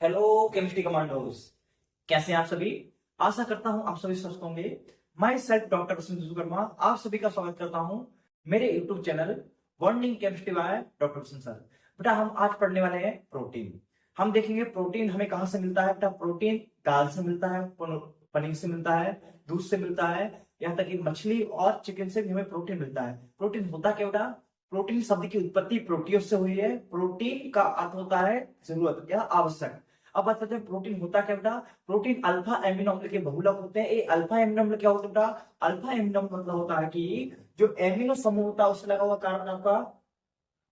Hello chemistry commandos, कैसे हैं आप सभी। आशा करता हूं आप सभी स्वस्थ होंगे। मैं सेल्फ डॉक्टर प्रसून वर्मा आप सभी का स्वागत करता हूं मेरे YouTube channel bonding chemistry by doctor Prasoon sir. बेटा हम आज पढ़ने वाले हैं प्रोटीन। हम देखेंगे प्रोटीन हमें कहां से मिलता है। बेटा प्रोटीन दाल से मिलता है, पनीर से मिलता है, दूध से मिलता है, यहाँ तक कि मछली और चिकन से भी हमें प्रोटीन मिलता है। प्रोटीन होता क्या बेटा? प्रोटीन शब्द की उत्पत्ति प्रोटीन से हुई है। प्रोटीन का अर्थ होता है जरूरत या आवश्यक। अब बात करते हैं प्रोटीन होता क्या बेटा। प्रोटीन अल्फा एमिनो अम्ल के बहुलक होते हैं। ये अल्फा एमिनो अम्ल क्या होता है बेटा? अल्फा एमिनो अम्ल मतलब होता है कि जो एमिनो समूह होता है उससे लगा हुआ कार्बन आपका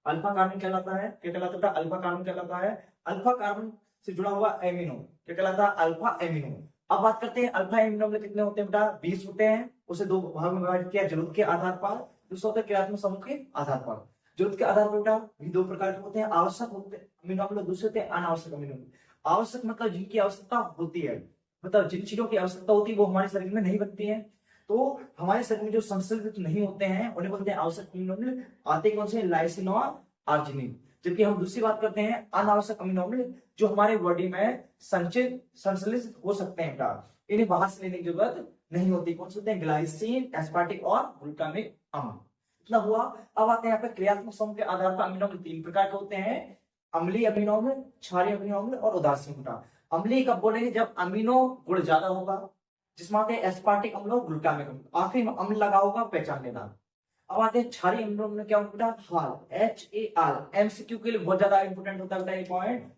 अल्फा कार्बन कहलाता है। क्या कहलाता है बेटा? अल्फा कार्बन कहलाता है। अल्फा कार्बन से जुड़ा हुआ एमिनो क्या कहलाता है? Alpha amino. अब बात करते हैं अल्फा एमिनो अम्ल कितने होते हैं बेटा? 20 होते हैं। उसे दो भाग में विभाजित किया, जरूरत के आधार पर। दूसरा होता है क्रियात्मक समूह के आधार पर। जरूरत के आधार पर बेटा भी दो प्रकार के होते हैं, आवश्यक होते हैं अमीनो अम्ल, दूसरे होते हैं अनावश्यक अमीनो अम्ल। आवश्यक मतलब जिनकी आवश्यकता होती है, मतलब जिन चीजों की आवश्यकता होती है वो हमारे शरीर में नहीं बनती है। तो हमारे शरीर में जो संश्लेषित नहीं होते हैं उन्हें बोलते हैं आवश्यक अमीनो अम्ल। आते कौन से? लाइसिन और आर्जिनिन। जबकि हम दूसरी बात करते हैं अनावश्यक अमीनो अम्ल, जो हमारे बॉडी में संश्लेषित हो सकते हैं बेटा, इन्हें बाहर से लेने की जरूरत नहीं होती। कौन से होते हैं? ग्लाइसिन, एस्पार्टिक और ग्लूटामिक अम्ल। इतना हुआ। अब आते हैं यहाँ पे क्रियात्मक समूह के आधार पर अमीनो अम्ल तीन प्रकार के होते हैं, अम्लीय अमीनो अम्ल, क्षारीय अमीनो अम्ल और उदासीन बेटा। अम्लीय कब बोलेंगे? जब अमीनो गुण ज्यादा होगा, जिसमें आते हैं एस्पार्टिक अम्ल और ग्लूटामिक अम्ल। आखिरी में अम्ल लगा होगा, पहचान लेना। अब आते हैं क्षारीय अम्लों में क्या होता है? हाल, HAL। एमसीक्यू के लिए बहुत ज्यादा इंपोर्टेंट होता है बेटा ये पॉइंट।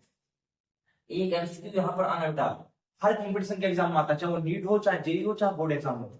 एक एमसीक्यू यहाँ पर आना बेटा हर कंपटीशन के एग्जाम में आता है, चाहे वो नीट हो, चाहे जेई हो, चाहे बोर्ड एग्जाम हो।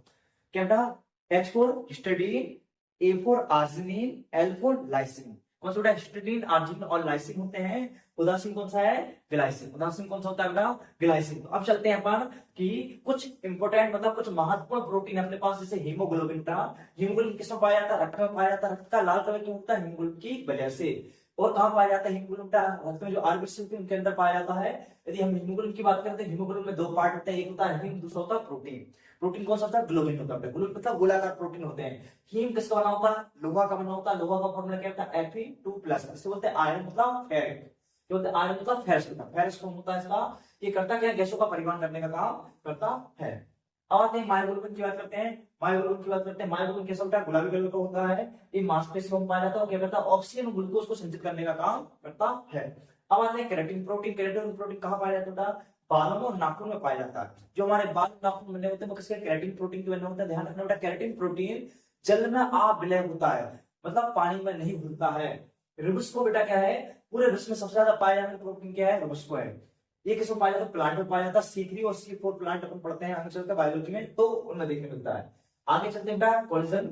क्या बेटा? H for histidine, A for arginine, L for lysine. कौन सा बेटा? हिस्टिडीन, आर्जिनिन और लाइसिन होते हैं। उदासीन कौन सा है? ग्लाइसिन। उदासीन कौन सा होता है बेटा? ग्लाइसिन। अब चलते हैं अपन कि कुछ इंपोर्टेंट मतलब कुछ महत्वपूर्ण प्रोटीन अपने पास, जैसे हीमोग्लोबिन था। हीमोग्लोबिन किसमें पाया जाता है? रक्त में पाया जाता है। रक्त का लाल कलर क्यों होता है? हीमोग्लोबिन की वजह से। और कहाँ पाया जाता है हीमोग्लोबिन? रक्त में जो आरबीसी होती है उनके अंदर पाया जाता है। यदि हम हीमोग्लोबिन की बात करते हैं, हीमोग्लोबिन में दो पार्ट होते हैं, एक होता है हीम, दूसरा होता है प्रोटीन। प्रोटीन कौन सा होता है? ग्लोबिन होता है। ग्लोबिन मतलब गोलाकार प्रोटीन होते हैं। हीम किसका बना होता है? लोहा का बना होता है। लोहा का फॉर्मूला क्या होता है? Fe2+। इससे बोलते हैं आयरन मतलब फेरिक। क्या बोलते हैं? आयरन मतलब फेरस होता है। फेरस कौन होता है इसका? ये करता क्या? गैसों का परिवहन करने का काम करता है। अब आते हैं मायोग्लोबिन की बात करते हैं। मायोग्लोबिन कैसा होता है? गुलाबी कलर का होता है। ये मांसपेशियों में पाया जाता है और क्या करता है? ऑक्सीजन और ग्लूकोज को संचित करने का काम करता है। अब आते हैं केराटिन प्रोटीन। केराटिन प्रोटीन कहाँ पाया जाता है? बालों और नाखून में पाया जाता है। जो हमारे बाल नाखून बने होते हैं वो किसके? केराटिन प्रोटीन के बने होते हैं। ध्यान रखना बेटा, केराटिन प्रोटीन जल में अविलय होता है, मतलब पानी में नहीं घुलता है। रिबुस्को बेटा क्या है? पूरे विश्व में सबसे ज्यादा पाया जाने वाला प्रोटीन क्या है? रिबुस्को है। ये किसमें पाया जाता है? प्लांट में पाया जाता है। C3 और C4 प्लांट अपन पढ़ते हैं आगे चलकर बायोलॉजी में, तो उनमें देखने मिलता है। आगे चलते हैं बेटा कोलेजन।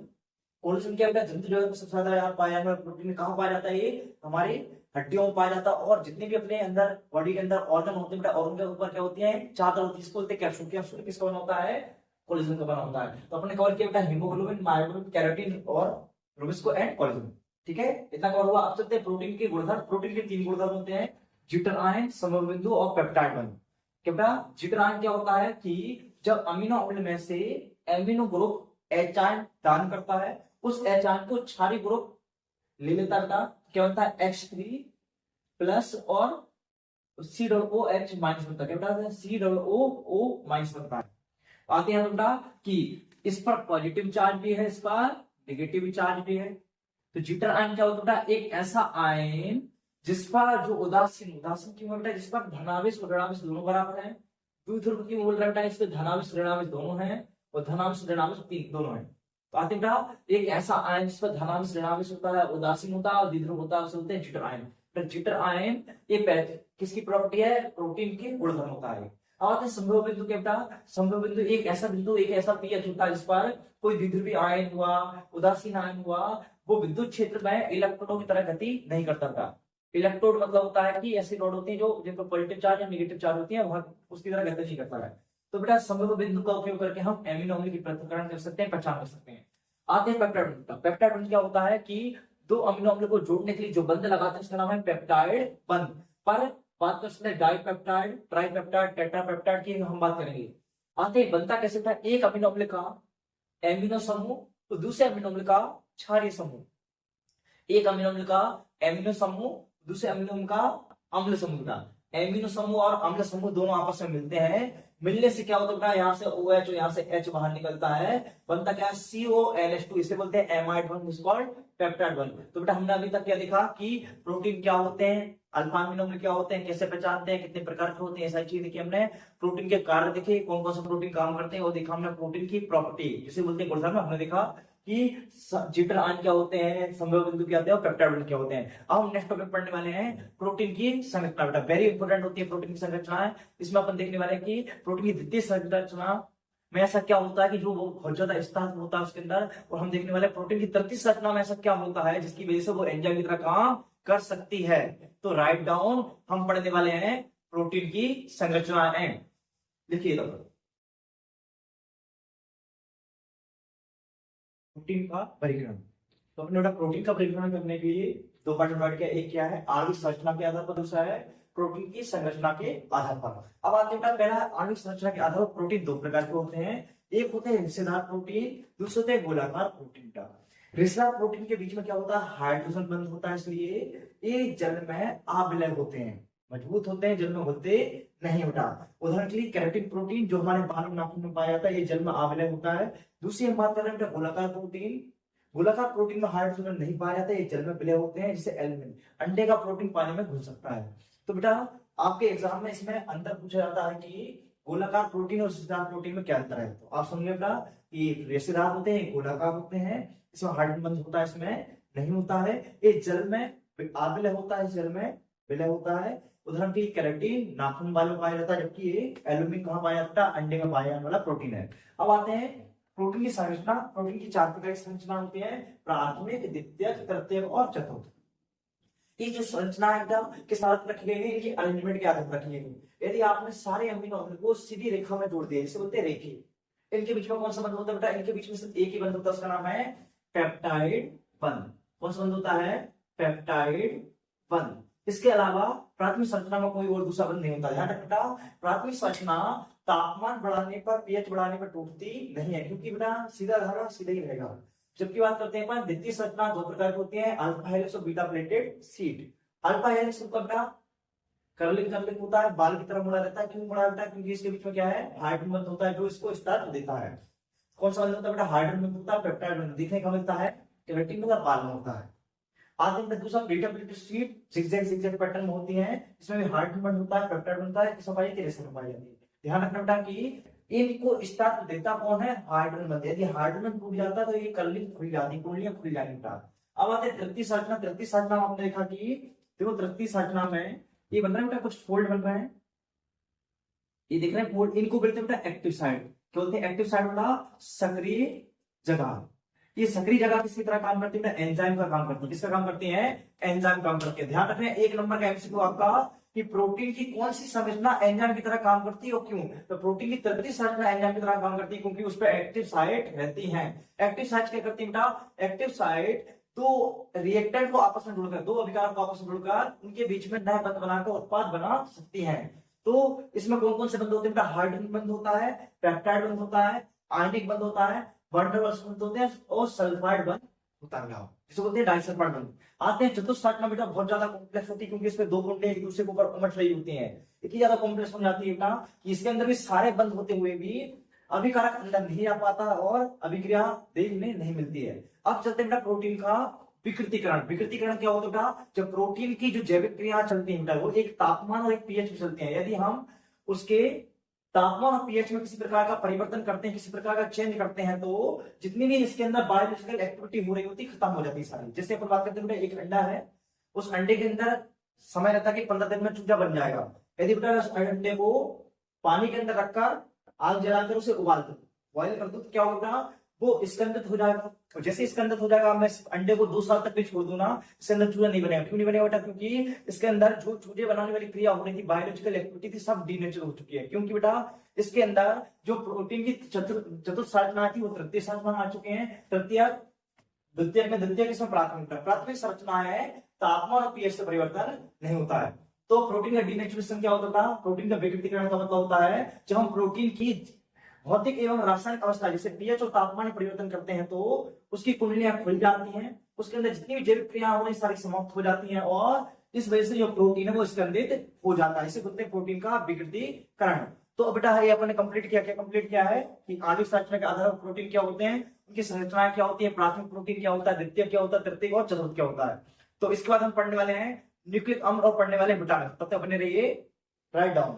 कोलेजन क्या बेटा? जंतु जो सबसे ज्यादा यार पाया जाने वाला प्रोटीन कहाँ पाया जाता है? ये हमारी हड्डियों में पाया जाता है। और जितने भी अपने अंदर बॉडी के अंदर ऑर्गन होते हैं बेटा, ऑर्गन के ऊपर क्या होती है? चादर होती है, इसको बोलते हैं कैप्सूल। कैप्सूल किसका बना होता है? कोलेजन का बना होता है। तो अपने कवर किया बेटा हीमोग्लोबिन, मायोग्लोबिन, केराटिन और रूबिस्को एंड कोलेजन। ठीक है, इतना कवर हुआ। अब चलते हैं प्रोटीन के गुणधर्म। प्रोटीन के तीन गुणधर्म होते हैं, जीटर आयन, समूह बिंदु और पेप्टाइड बॉन्ड। क्या बेटा? जीटर आयन क्या होता है कि जब अमीनो अम्ल में से एमिनो ग्रुप H आयन दान करता है, उस H आयन को क्षारीय ग्रुप ले लेता है। क्या होता है? H3+ और COOH- बनता है। क्या बेटा? COOH बनता है। आते हैं बेटा कि इस पर पॉजिटिव चार्ज भी है, इस पर नेगेटिव चार्ज भी है। तो जीटर आयन क्या होता है? एक ऐसा आयन जिस पर जो उदासीन क्यों है बेटा? जिस पर धनावेश और ऋणावेश दोनों बराबर है। द्विध्रुव क्यों बोल रहा है बेटा? इस पे धनावेश ऋणावेश दोनों है और धनावेश ऋणावेश दोनों है। तो आते बेटा एक ऐसा आयन जिस पर धनावेश ऋणावेश होता है, उदासीन होता है और द्विध्रुव होता है, उसे बोलते हैं जीटर आयन। तो जीटर आयन ये किसकी प्रॉपर्टी है? प्रोटीन की गुणधर्म होता है। और संभव बिंदु क्या बेटा? संभव बिंदु एक ऐसा बिंदु, एक ऐसा पीएच होता है जिस पर कोई द्विध्रुवी आयन हुआ, उदासीन आयन हुआ, वो विद्युत क्षेत्र में इलेक्ट्रॉनों की तरह गति नहीं करता था। इलेक्ट्रोड मतलब होता है कि ऐसी रॉड होती है जो जिन पर पॉजिटिव चार्ज या नेगेटिव चार्ज होती है, वह उसकी तरह गति नहीं करता है। तो बेटा संभव बिंदु का उपयोग करके हम एमिनो अम्ल की पृथक्करण कर सकते हैं, पहचान कर सकते हैं। आते हैं पेप्टाइड बंध। पेप्टाइड बंध क्या होता है कि दो अमीनो अम्ल को जोड़ने के लिए जो बंध लगाते हैं उसका नाम है पेप्टाइड बंध। पर बात कर सकते हैं डाइपेप्टाइड, ट्राइपेप्टाइड, टेट्रापेप्टाइड की हम बात करेंगे। आते हैं बनता कैसे था? एक अमीनो अम्ल का एमिनो समूह तो दूसरे अमीनो अम्ल का क्षारीय समूह। एक अमीनो अम्ल का एमिनो समूह, दूसरे अमीनो अम्ल का अम्ल समूह था। एमिनो समूह और अम्ल समूह दोनों आपस में मिलते हैं, मिलने से क्या होता है, यहाँ से OH और यहाँ से H बाहर निकलता है, बनता क्या है CONH2, इसे बोलते हैं amide bond, is called peptide bond. तो बेटा हमने अभी तक क्या देखा कि प्रोटीन क्या होते हैं, अल्फा अमीनो एसिड क्या होते हैं, कैसे पहचानते हैं, कितने प्रकार के होते हैं, ऐसा चीज देखी हमने। प्रोटीन के कार्य देखे, कौन कौन सा प्रोटीन काम करते हैं, वो देखा हमने। प्रोटीन की प्रॉपर्टी जिसे बोलते हैं गुणधर्म, हमने देखा कि जिटर आयन क्या होते हैं, संभव बिंदु क्या होते हैं और पेप्टाइड बॉन्ड क्या होते हैं। अब हम नेक्स्ट टॉपिक पढ़ने वाले हैं प्रोटीन की संरचना। बेटा वेरी इंपॉर्टेंट होती है प्रोटीन की संरचना। इसमें अपन देखने वाले हैं कि प्रोटीन की द्वितीय संरचना में ऐसा क्या होता है कि जो वो बहुत ज्यादा स्थान होता है उसके अंदर, और हम देखने वाले प्रोटीन की तृतीय संरचना में ऐसा क्या होता है जिसकी वजह से वो एंजाइम की तरह काम कर सकती है। तो राइट डाउन, हम पढ़ने वाले हैं प्रोटीन की संरचनाएं। लिखिए तो प्रोटीन का परिगणन। तो अपने प्रोटीन का परिगणन करने के लिए दो पार्ट डिवाइड किया, एक क्या है आणविक संरचना के आधार पर, दूसरा है प्रोटीन की संरचना के आधार पर। अब आते हैं पहला आणविक संरचना के आधार पर। प्रोटीन दो प्रकार के होते हैं, एक होते हैं हिस्सेदार प्रोटीन, दूसरे होते हैं गोलाकार प्रोटीन। का हिस्सेदार प्रोटीन के बीच में क्या होता है, हाइड्रोजन बंध होता है, इसलिए ये जल में अविलय होते हैं, मजबूत होते हैं, जल में होते नहीं होता। उदाहरण के लिए केराटिन प्रोटीन जो हमारे बाल नाखून में पाया जाता है, ये जल में अविलय होता है। दूसरी हम बात कर रहे हैं गोलाकार प्रोटीन। गोलाकार प्रोटीन में हाइड्रोजन नहीं पाया जाता, ये जल में विलय होते हैं, जैसे एल्यूमिन। अंडे का प्रोटीन पानी में घुल सकता है। तो बेटा आपके एग्जाम में इसमें अंतर पूछा जाता है कि गोलाकार प्रोटीन और रेशेदार प्रोटीन में क्या अंतर है। तो आप समझिए बेटा कि रेशेदार होते हैं, गोलाकार होते हैं, इसमें हाइड्रोजन बंध होता है, इसमें नहीं होता है। ये जल में अविलय होता है, जल में विलय होता है। उदाहरण के लिए केराटिन नाखून बालों में पाया जाता है, जबकि ये एल्यूमिन कहाँ पाया जाता है, अंडे में पाया जाने वाला प्रोटीन है। अब आते हैं प्रोटीन की संरचना। प्रोटीन की चार प्रकार की संरचना होती है, प्राथमिक, द्वितीयक, तृतीयक और चतुर्थ। ये जो संरचना एकदम के साथ रखी गई है, इनकी अरेंजमेंट के आधार पर रखी गई। यदि आपने सारे अमीनो एसिड को सीधी रेखा में जोड़ दिया, इसे बोलते हैं रेखी, इनके बीच में कौन सा बंध होता है बेटा, इनके बीच में सिर्फ एक ही बंध होता है, उसका नाम है पेप्टाइड बंध। कौन सा बंध होता है, पेप्टाइड बंध। इसके अलावा प्राथमिक संरचना में कोई और दूसरा बंध नहीं होता। ध्यान रखना, प्राथमिक संरचना तापमान बढ़ाने पर, पीएच बढ़ाने पर टूटती नहीं है, क्योंकि बेटा सीधा धागा सीधा ही रहेगा। जबकि बात करते हैं द्वितीय संरचना, दो प्रकार की होती है, अल्फा हेलिक्स और beta pleated seat. Alpha helix का कर्लिंग होता है, बाल की तरह मुड़ा रहता है। क्यों मुड़ा रहता है, क्योंकि इसके बीच में क्या है, हाइड्रोजन बंध होता है, जो इसको स्टार्ट देता है। कौन सा बंध होता है बेटा, हाइड्रोजन बंध होता है, पेप्टाइड बंध दिखने का मिलता है, केराटिन में बाल में होता है। आगे में दूसरा beta pleated seat zigzag pattern में होती है, इसमें भी हाइड्रोजन बंध होता है, पेप्टाइड बनता है, किसमें पाई जाती है, रेशम में पाई जाती है। ध्यान रखना बेटा कि इनको स्टार्ट देता कौन है, हाइड्रोजन बंध। यदि हाइड्रोजन टूट जाता है तो ये कर्लिंग खुल जाती, कुंडलियां खुल जाएंगी बेटा। अब आते हैं तृतीय संरचना। तृतीय संरचना में हमने देखा कि देखो तृतीय संरचना में ये बन रहा है बेटा, कुछ फोल्ड बन रहे हैं, ये देख रहे हैं फोल्ड, इनको बोलते हैं बेटा एक्टिव साइट। क्या बोलते हैं, एक्टिव साइट बेटा सक्रिय जगह। ये सक्रिय जगह किसकी तरह काम करती है, एंजाइम का काम करती है। किसका काम करती है, एंजाइम काम करती है। ध्यान रखें, एक नंबर का एमसीक्यू आपका कि प्रोटीन की कौन सी संरचना एंजाइम की तरह काम करती है और क्यों। तो प्रोटीन की तृतीय संरचना एंजाइम की तरह काम करती है क्योंकि उस पर एक्टिव साइट रहती है। एक्टिव साइट क्या करती है बेटा, एक्टिव साइट तो रिएक्टेंट को आपस में जोड़कर, दो अभिकारक को आपस में जोड़कर उनके बीच में नए बंध बनाकर उत्पाद बना सकती है। तो इसमें कौन कौन से बंध होते हैं बेटा, हाइड्रोजन बंध होता है, पेप्टाइड बंध होता है, आयनिक बंध होता है, वंडरवल्स बंध होते हैं और सल्फाइड बंध होता है, जिसे बोलते हैं डाइसल्फाइड बंध। आते हैं चतुर्थ संरचना बेटा, बहुत ज्यादा कॉम्प्लेक्स होती है क्योंकि इसमें दो कुंडली एक दूसरे के ऊपर उमट रही होती हैं। इतनी ज्यादा कॉम्प्लेक्स हो जाती है बेटा कि इसके अंदर भी सारे बंध होते हुए भी अभिकारक अंदर नहीं आ पाता और अभिक्रिया देखने नहीं मिलती है। अब चलते हैं बेटा प्रोटीन का विकृतीकरण। विकृतीकरण क्या होता है बेटा, जब प्रोटीन की जो जैविक क्रिया चलती है वो एक तापमान और एक पीएच में चलती है। यदि हम उसके तापमान और पीएच में किसी प्रकार का परिवर्तन करते हैं, किसी प्रकार का चेंज करते हैं, तो जितनी भी इसके अंदर बायोलॉजिकल एक्टिविटी हो रही होती है खत्म हो जाती है सारी। जैसे अपन बात करते हैं एक अंडा है, उस अंडे के अंदर समय रहता है कि 15 दिन में चूजा बन जाएगा। यदि बेटा उस अंडे को पानी के अंदर रखकर आग जलाकर उसे उबाल दो, बॉइल कर दो, तो क्या होगा, वो स्कंदित हो जाएगा। और जैसे स्कंदित हो जाएगा, मैं अंडे को 2 साल तक भी छोड़ दूं ना, इसके अंदर चूजा नहीं बनेगा। क्यों नहीं बनेगा बेटा, क्योंकि इसके अंदर जो चूजे बनाने वाली क्रिया हो रही थी, बायोलॉजिकल एक्टिविटी थी, सब डीनेचर हो चुकी है। क्योंकि बेटा इसके अंदर जो प्रोटीन की चतुर्थ संरचना थी वो तृतीय संरचना आ चुके हैं। तृतीय द्वितीय में द्वितीय किसमें प्राथमिक। प्राथमिक संरचना है तापमान और पीएच से परिवर्तन नहीं होता है। तो प्रोटीन का डीनेचुरेशन क्या होता है, प्रोटीन का विकृतीकरण का मतलब होता है जब हम प्रोटीन की भौतिक एवं रासायनिक अवस्था जैसे पीएच और तापमान में परिवर्तन करते हैं तो उसकी कुंडलियां खुल जाती हैं, उसके अंदर जितनी भी जैविक क्रिया हो रही सारी समाप्त हो जाती हैं और इस वजह से जो प्रोटीन है वो स्कंदित हो जाता है, इसे बोलते हैं प्रोटीन का विकृतीकरण। तो अब बेटा ये अपने कंप्लीट किया, क्या कंप्लीट किया है कि आणविक संरचना के आधार पर प्रोटीन क्या होते हैं, उनकी संरचनाएं क्या होती है, प्राथमिक प्रोटीन क्या होता है, द्वितीय क्या होता है, तृतीय और चतुर्थ क्या होता है। तो इसके बाद हम पढ़ने वाले हैं न्यूक्लिक अम्ल और पढ़ने वाले विटामिन। तब तक बने रहिए, राइट डाउन।